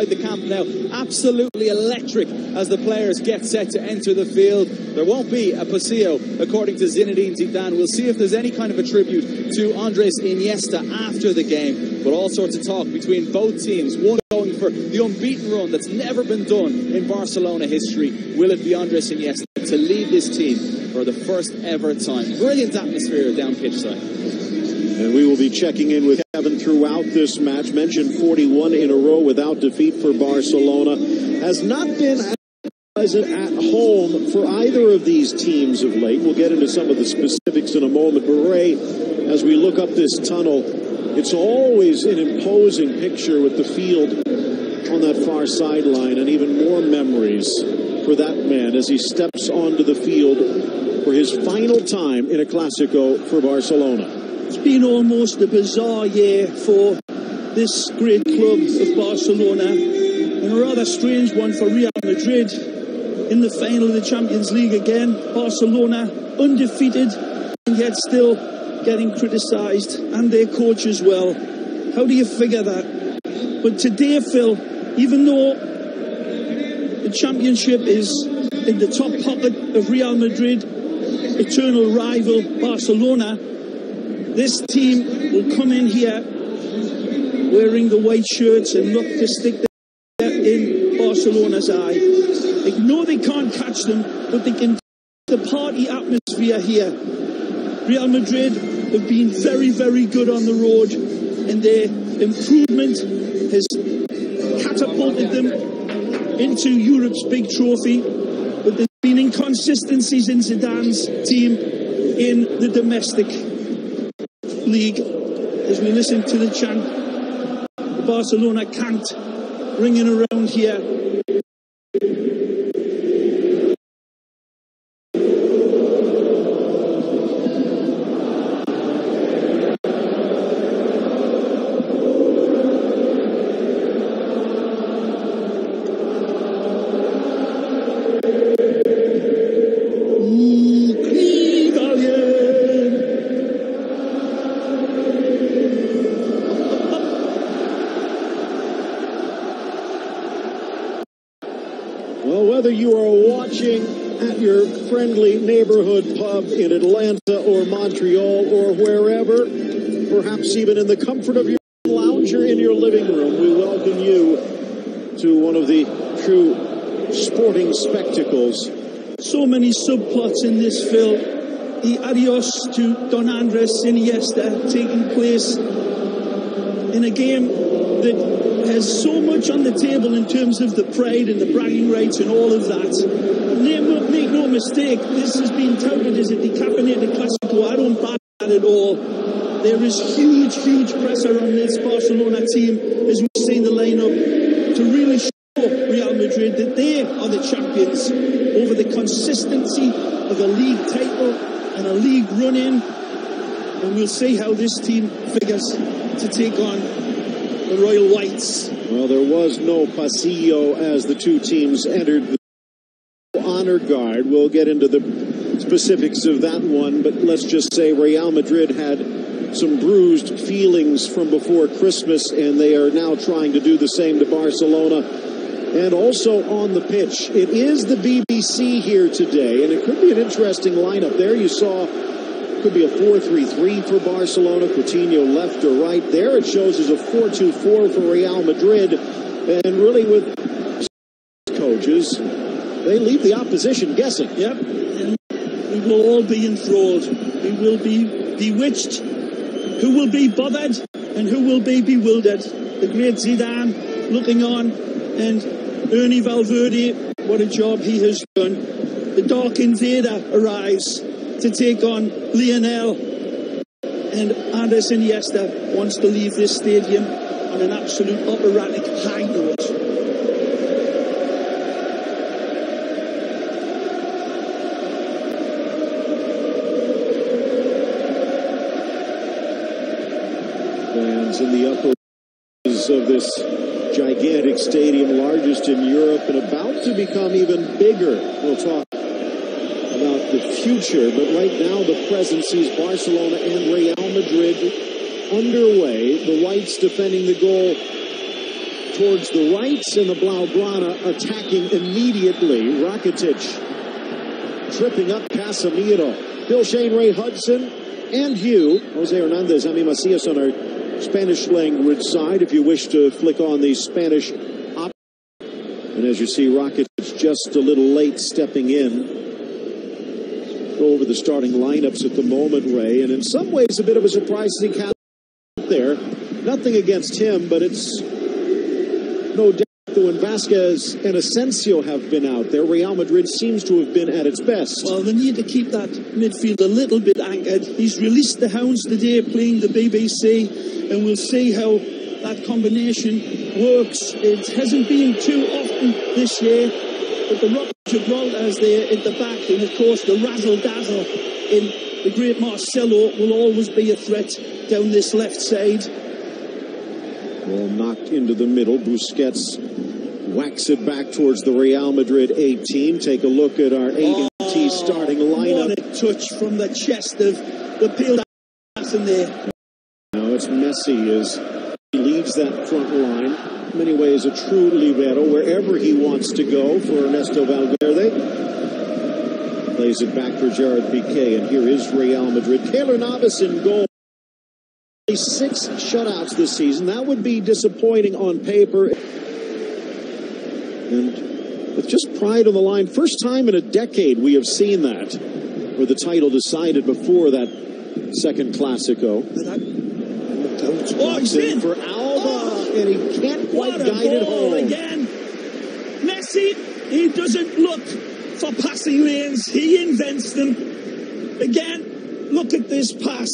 inside the Camp Nou. Absolutely electric as the players get set to enter the field. There won't be a paseo, according to Zinedine Zidane. We'll see if there's any kind of a tribute to Andres Iniesta after the game. But all sorts of talk between both teams. One going for the unbeaten run that's never been done in Barcelona history. Will it be Andres Iniesta to lead this team for the first ever time? Brilliant atmosphere down pitch side. And we will be checking in with Kevin throughout this match. Mentioned 41 in a row without defeat for Barcelona. Has not been as pleasant at home for either of these teams of late. We'll get into some of the specifics in a moment. But Ray, as we look up this tunnel, it's always an imposing picture with the field on that far sideline, and even more memories for that man as he steps onto the field for his final time in a Clásico for Barcelona. It's been almost a bizarre year for this great club of Barcelona, and a rather strange one for Real Madrid in the final of the Champions League again. Barcelona undefeated and yet still getting criticised, and their coach as well. How do you figure that? But today, Phil, even though the championship is in the top pocket of Real Madrid, eternal rival Barcelona, this team will come in here wearing the white shirts and look to stick their in Barcelona's eye. They know they can't catch them, but they can the party atmosphere here. Real Madrid have been very, very good on the road, and their improvement has catapulted them into Europe's big trophy. But there's been inconsistencies in Zidane's team in the domestic league. As we listen to the chant, the Barcelona cant ringing around here. Whether you are watching at your friendly neighborhood pub in Atlanta or Montreal or wherever, perhaps even in the comfort of your lounger in your living room, we welcome you to one of the true sporting spectacles. So many subplots in this film. The adios to Don Andres Iniesta taking place in a game that has so much on the table in terms of the pride and the bragging rights and all of that. Make no mistake, this has been touted as a decaffeinated Clásico. I don't buy that at all. There is huge, huge pressure on this Barcelona team, as we've seen the lineup, to really show Real Madrid that they are the champions over the consistency of a league title and a league run-in. And we'll see how this team figures to take on the Royal Whites. Well, there was no pasillo as the two teams entered the honor guard. We'll get into the specifics of that one, but let's just say Real Madrid had some bruised feelings from before Christmas, and they are now trying to do the same to Barcelona. And also on the pitch, it is the BBC here today, and it could be an interesting lineup. There you saw could be a 4-3-3 for Barcelona. Coutinho left or right. There it shows as a 4-2-4 for Real Madrid. And really with coaches, they leave the opposition guessing. Yep. And we will all be enthralled. We will be bewitched. Who will be bothered and who will be bewildered? The great Zidane looking on, and Ernie Valverde, what a job he has done. The Dark Invader arrives to take on Lionel, and Andres Iniesta wants to leave this stadium on an absolute operatic high note. Fans in the upper of this gigantic stadium, largest in Europe and about to become even bigger. We'll talk about the future, but right now the present sees Barcelona and Real Madrid underway. The Whites defending the goal towards the right, and the Blaugrana attacking immediately. Rakitic tripping up Casemiro. Bill Shane, Ray Hudson, and Hugh. Jose Hernandez, Jaime Macias on our Spanish language side, if you wish to flick on the Spanish option. And as you see, Rakitic just a little late stepping in. Go over the starting lineups at the moment, Ray, and in some ways a bit of a surprise to see Cal there. Nothing against him, but it's no doubt that when Vasquez and Asensio have been out there, Real Madrid seems to have been at its best. Well, they need to keep that midfield a little bit anchored. He's released the Hounds today playing the BBC, and we'll see how that combination works. It hasn't been too often this year, but the Rock of Gibraltar is there at the back, and of course the razzle-dazzle in the great Marcelo will always be a threat down this left side. Ball knocked into the middle. Busquets whacks it back towards the Real Madrid 18. Take a look at our A&T starting lineup. What a touch from the chest of the pale ass in there. Now it's Messi as he leads that front line. In many ways a true libero wherever he wants to go for Ernesto Valverde. Plays it back for Gerard Piqué, and here is Real Madrid. Keylor Navas in goal. 6 shutouts this season. That would be disappointing on paper. And with just pride on the line, first time in a decade we have seen that, where the title decided before that second Clásico. Oh, he's in for Alba, and he can't quite guide it home. Again. Messi, he doesn't look for passing lanes. He invents them. Again, look at this pass.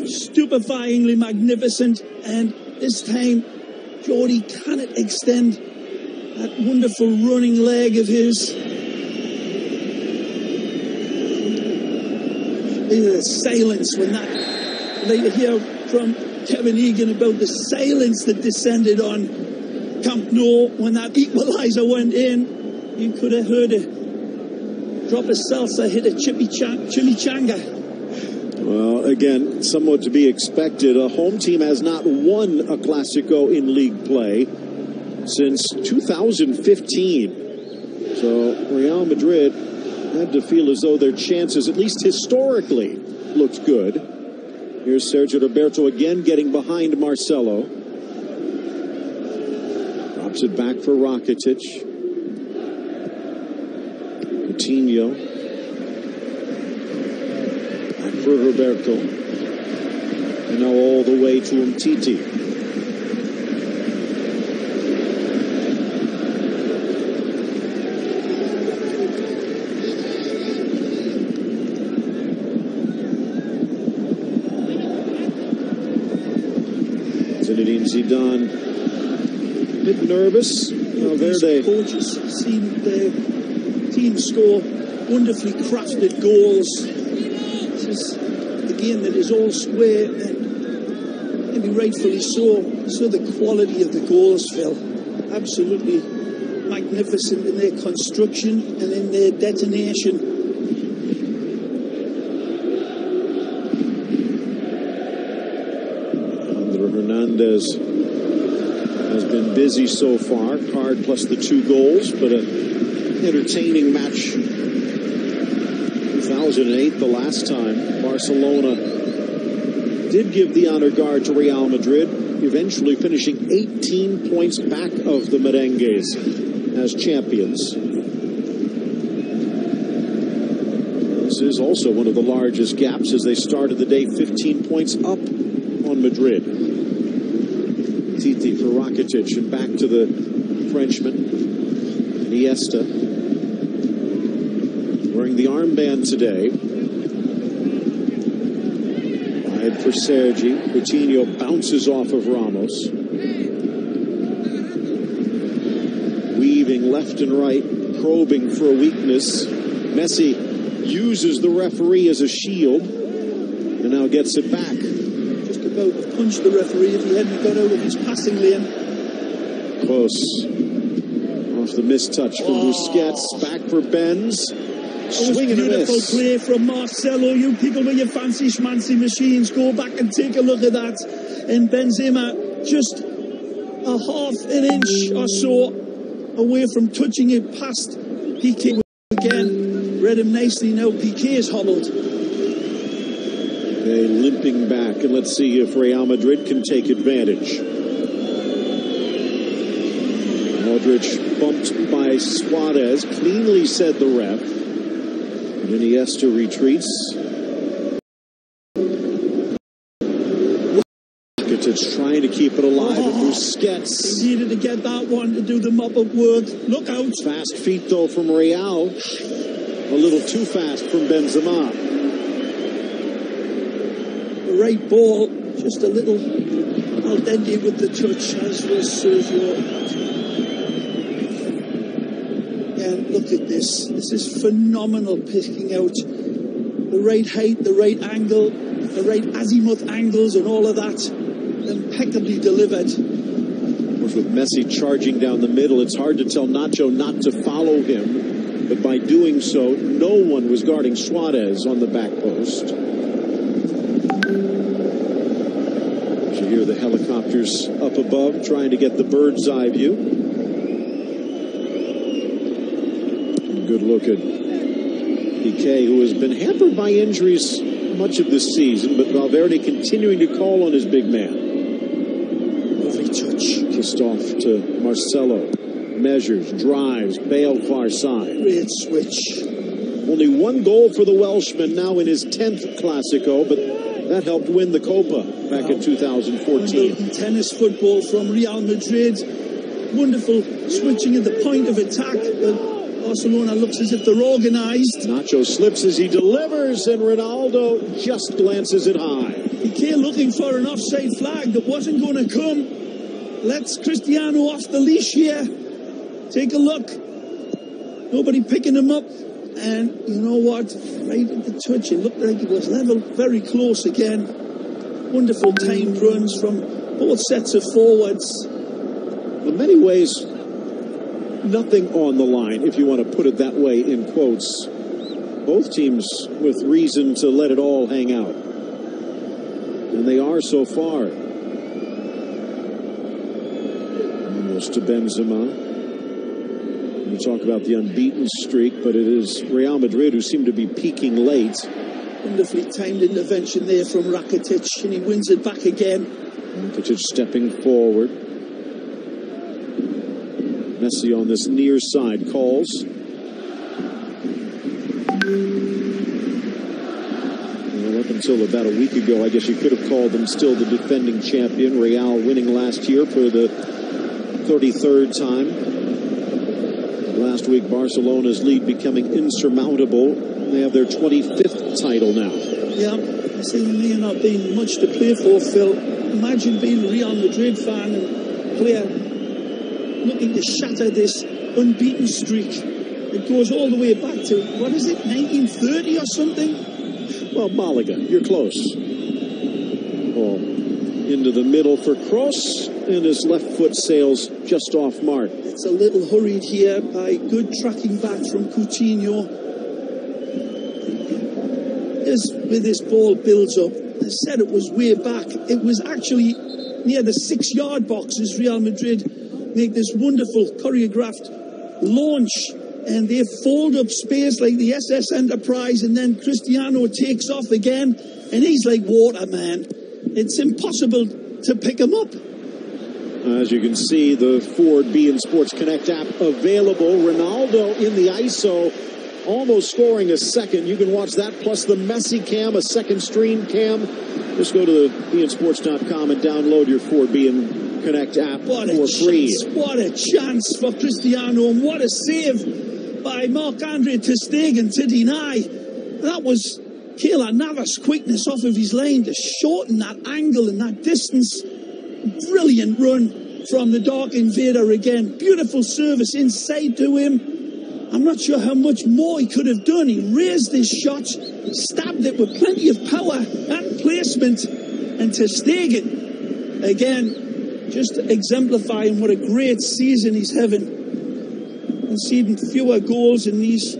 Stupefyingly magnificent, and this time Jordi cannot extend that wonderful running leg of his. The silence when that, later hear from Kevin Egan about the silence that descended on Camp Nou when that equaliser went in. You could have heard a drop of salsa hit a chimichanga. Well, again, somewhat to be expected. A home team has not won a Clásico in league play since 2015. So Real Madrid had to feel as though their chances, at least historically, looked good. Here's Sergio Roberto again getting behind Marcelo. Drops it back for Rakitic. Coutinho. For Roberto, and now all the way to Umtiti. Zinedine Zidane, a bit nervous. Valverde. Coaches seen their team score wonderfully crafted goals. The game that is all square, and maybe rightfully so. So the quality of the goals, Phil, absolutely magnificent in their construction and in their detonation. André Hernandez has been busy so far. Card plus the 2 goals, but an entertaining match. 2008, the last time Barcelona did give the honor guard to Real Madrid, eventually finishing 18 points back of the Merengues as champions. This is also one of the largest gaps as they started the day 15 points up on Madrid. Titi for Rakitic, and back to the Frenchman, Iniesta. Wearing the armband today. Wide for Sergi. Coutinho bounces off of Ramos. Weaving left and right, probing for a weakness. Messi uses the referee as a shield, and now gets it back. Just about to punch the referee if he hadn't got out of his passing lane. Close. Off the mistouch from Busquets. Back for Benz. Swing and a miss. Beautiful play from Marcelo. You people with your fancy schmancy machines, go back and take a look at that. And Benzema just a half an inch or so away from touching it past Piqué again. Read him nicely now. Piqué is hobbled. Okay, limping back, and let's see if Real Madrid can take advantage. Modric bumped by Suarez, cleanly said the ref. And Iniesta retreats. It's trying to keep it alive with Busquets. He needed to get that one to do the mop-up work. Look out. Fast feet, though, from Real. A little too fast from Benzema. The right ball, just a little al dente with the touch, as was Sergio. And look at this. This is phenomenal, picking out the right height, the right angle, the right azimuth angles and all of that. Impeccably delivered. Of course, with Messi charging down the middle, it's hard to tell Nacho not to follow him. But by doing so, no one was guarding Suarez on the back post. You hear the helicopters up above trying to get the bird's eye view. Good look at Piqué, who has been hampered by injuries much of this season, but Valverde continuing to call on his big man. Lovely touch. Kissed off to Marcelo. Measures, drives, Bale far side. Great switch. Only one goal for the Welshman, now in his 10th Clásico, but that helped win the Copa back in 2014. Tennis football from Real Madrid. Wonderful switching at the point of attack. Barcelona looks as if they're organised. Nacho slips as he delivers, and Ronaldo just glances it high. Piqué looking for an offside flag that wasn't going to come. Lets Cristiano off the leash here. Take a look. Nobody picking him up. And you know what? Right at the touch, it looked like it was level, very close again. Wonderful timed runs from both sets of forwards. In many ways, nothing on the line, if you want to put it that way in quotes. Both teams with reason to let it all hang out. And they are so far. Almost to Benzema. We talk about the unbeaten streak, but it is Real Madrid who seem to be peaking late. Wonderfully timed intervention there from Rakitic, and he wins it back again. Rakitic stepping forward. Messi on this near side calls. Well, up until about a week ago, I guess you could have called them still the defending champion. Real winning last year for the 33rd time. Last week, Barcelona's lead becoming insurmountable. They have their 25th title now. Yeah, I say there may not be much to play for, Phil. Imagine being a Real Madrid fan and player looking to shatter this unbeaten streak. It goes all the way back to, what is it, 1930 or something? Well, Malaga, you're close. Ball into the middle for Kroos, and his left foot sails just off mark. It's a little hurried here by good tracking back from Coutinho. As with this ball builds up, I said it was way back. It was actually near the 6-yard box as Real Madrid make this wonderful choreographed launch, and they fold up space like the SS Enterprise, and then Cristiano takes off again, and he's like water, man. It's impossible to pick him up. As you can see, the Ford beIN Sports Connect app available. Ronaldo in the ISO, almost scoring a second. You can watch that, plus the Messi cam, a second stream cam. Just go to beInsports.com and download your Ford beIN Connect app for free. What a chance for Cristiano, and what a save by Marc-Andre ter Stegen to deny. That was Keylor Navas' quickness off of his lane to shorten that angle and that distance. Brilliant run from the Dark Invader again. Beautiful service inside to him. I'm not sure how much more he could have done. He raised his shot, stabbed it with plenty of power and placement. And ter Stegen, again, just exemplifying what a great season he's having. Conceding fewer goals in these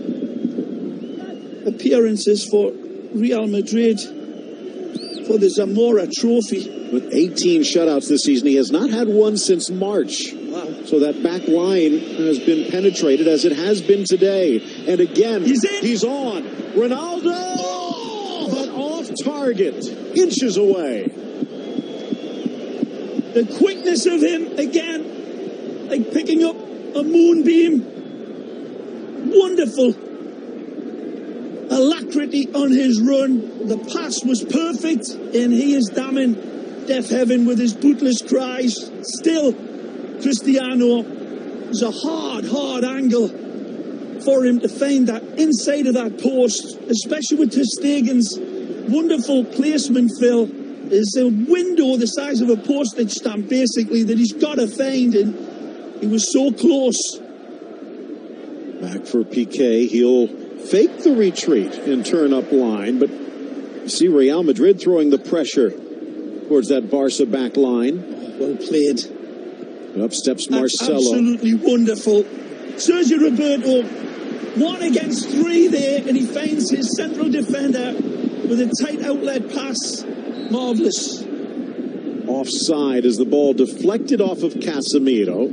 appearances for Real Madrid for the Zamora Trophy. With 18 shutouts this season, he has not had one since March. Wow. So that back line has been penetrated as it has been today. And again, he's on. Ronaldo! Oh! But off target, inches away. The quickness of him again, like picking up a moonbeam. Wonderful. Alacrity on his run. The pass was perfect, and he is damning deaf heaven with his bootless cries. Still, Cristiano is a hard angle for him to find that inside of that post, especially with ter Stegen's wonderful placement, Phil. Is a window the size of a postage stamp, basically, that he's got to find, and he was so close. Back for Piqué. He'll fake the retreat and turn up line, but you see Real Madrid throwing the pressure towards that Barca back line. Well played. Up steps Marcelo. Absolutely wonderful. Sergio Roberto, 1 against 3 there, and he finds his central defender with a tight outlet pass. Marvellous. Offside as the ball deflected off of Casemiro.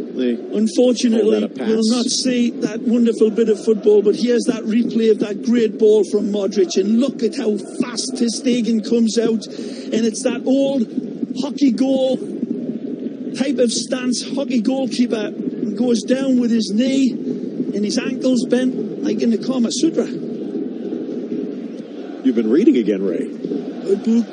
Unfortunately, we'll not see that wonderful bit of football, but here's that replay of that great ball from Modric, and look at how fast ter Stegen comes out, and it's that old hockey goal type of stance. Hockey goalkeeper goes down with his knee and his ankles bent like in the Kama Sutra. You've been reading again, Ray. Good book.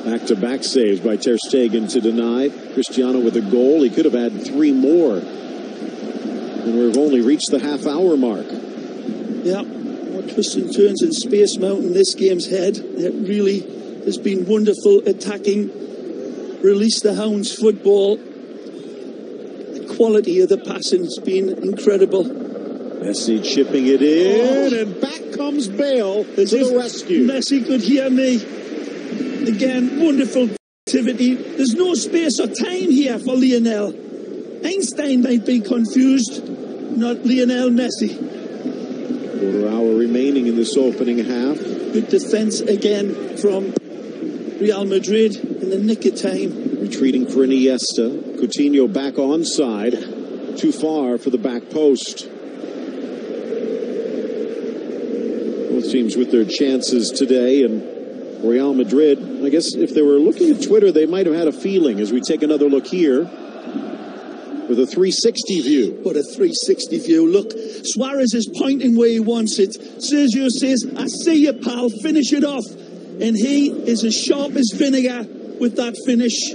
Back-to-back saves by ter Stegen to deny. Cristiano with a goal. He could have had 3 more. And we've only reached the half-hour mark. Yeah, more twists and turns in Space Mountain this game's head. It really has been wonderful attacking, release the hounds football. The quality of the passing has been incredible. Messi chipping it in, and back comes Bale to the rescue. Messi could hear me. Again, wonderful activity. There's no space or time here for Lionel. Einstein might be confused, not Lionel Messi. Quarter hour remaining in this opening half. Good defence again from Real Madrid in the nick of time. Retreating for Iniesta. Coutinho back onside. Too far for the back post. Both teams with their chances today, and Real Madrid, I guess if they were looking at Twitter, they might have had a feeling as we take another look here with a 360 view. What a 360 view. Look, Suarez is pointing where he wants it. Sergio says, I see you, pal, finish it off. And he is as sharp as vinegar with that finish.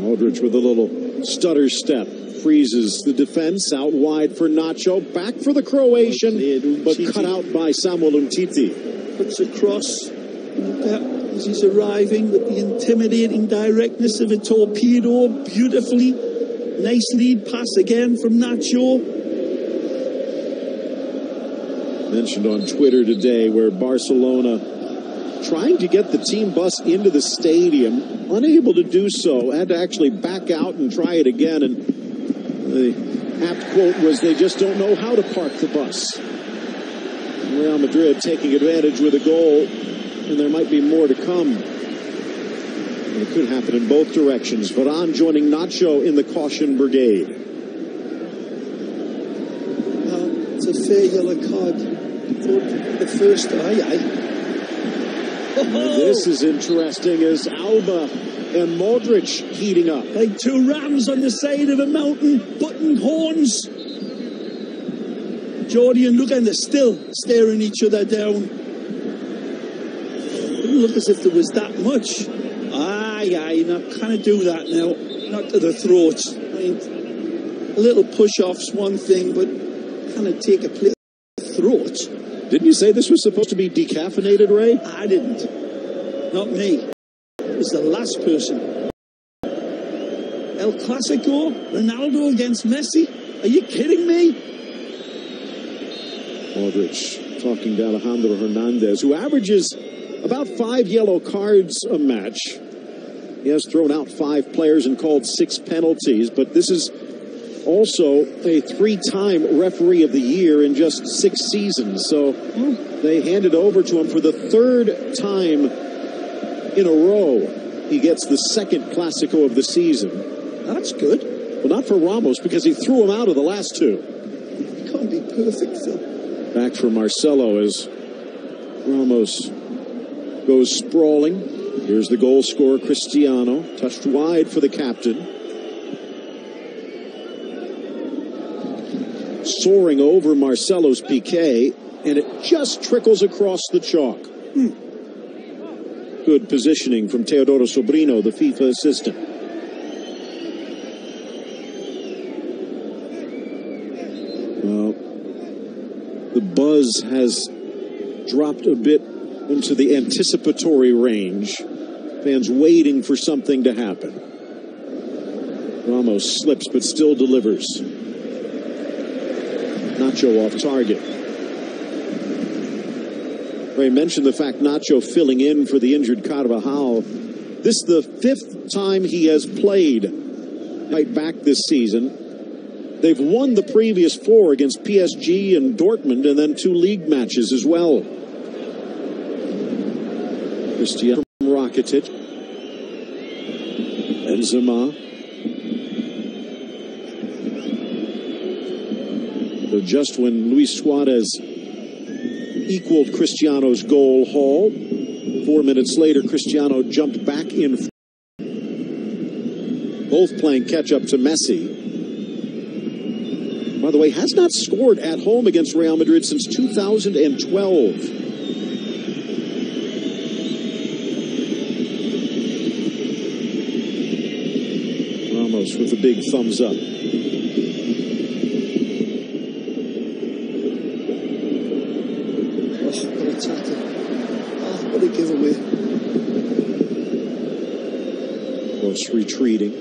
Modric with a little stutter step. Freezes the defense out wide for Nacho. Back for the Croatian, but cut out by Samuel Umtiti. Puts across. Look at as he's arriving with the intimidating directness of a torpedo. Beautifully. Nice lead pass again from Nacho. Mentioned on Twitter today where Barcelona trying to get the team bus into the stadium, unable to do so, had to actually back out and try it again, and the apt quote was, they just don't know how to park the bus. Real Madrid taking advantage with a goal, and there might be more to come. And it could happen in both directions. Varane joining Nacho in the caution brigade. It's a fair yellow card. The first, This is interesting as Alba and Modric heating up. Like 2 rams on the side of a mountain, button horns. Jordi and Luka, and they're still staring each other down. It didn't look as if there was that much. You kind of do that now. Not to the throat. I mean, a little push-off's one thing, but kind of take a play to the throat. Didn't you say this was supposed to be decaffeinated, Ray? I didn't. Not me. It was the last person. El Clásico, Ronaldo against Messi. Are you kidding me? Modric talking to Alejandro Hernandez, who averages about 5 yellow cards a match. He has thrown out 5 players and called 6 penalties, but this is also a 3-time referee of the year in just 6 seasons. So they handed over to him for the 3rd time in a row. He gets the second Clásico of the season. That's good. Well, not for Ramos, because he threw him out of the last two. It can't be perfect, Phil. Back for Marcelo as Ramos goes sprawling. Here's the goal scorer, Cristiano. Touched wide for the captain. Soaring over Marcelo's PK, and it just trickles across the chalk. Good positioning from Teodoro Sobrino, the FIFA assistant. The buzz has dropped a bit into the anticipatory range. Fans waiting for something to happen. Ramos slips but still delivers. Nacho off target. Ray mentioned the fact Nacho filling in for the injured Carvajal. This is the 5th time he has played right back this season. They've won the previous 4 against PSG and Dortmund, and then 2 league matches as well. Cristiano from Rakitic. Benzema. So just when Luis Suarez equaled Cristiano's goal haul, 4 minutes later, Cristiano jumped back in. Both playing catch-up to Messi. By the way, has not scored at home against Real Madrid since 2012. Ramos with a big thumbs up. Oh, what a tackle. Oh, what a giveaway. Close retreating.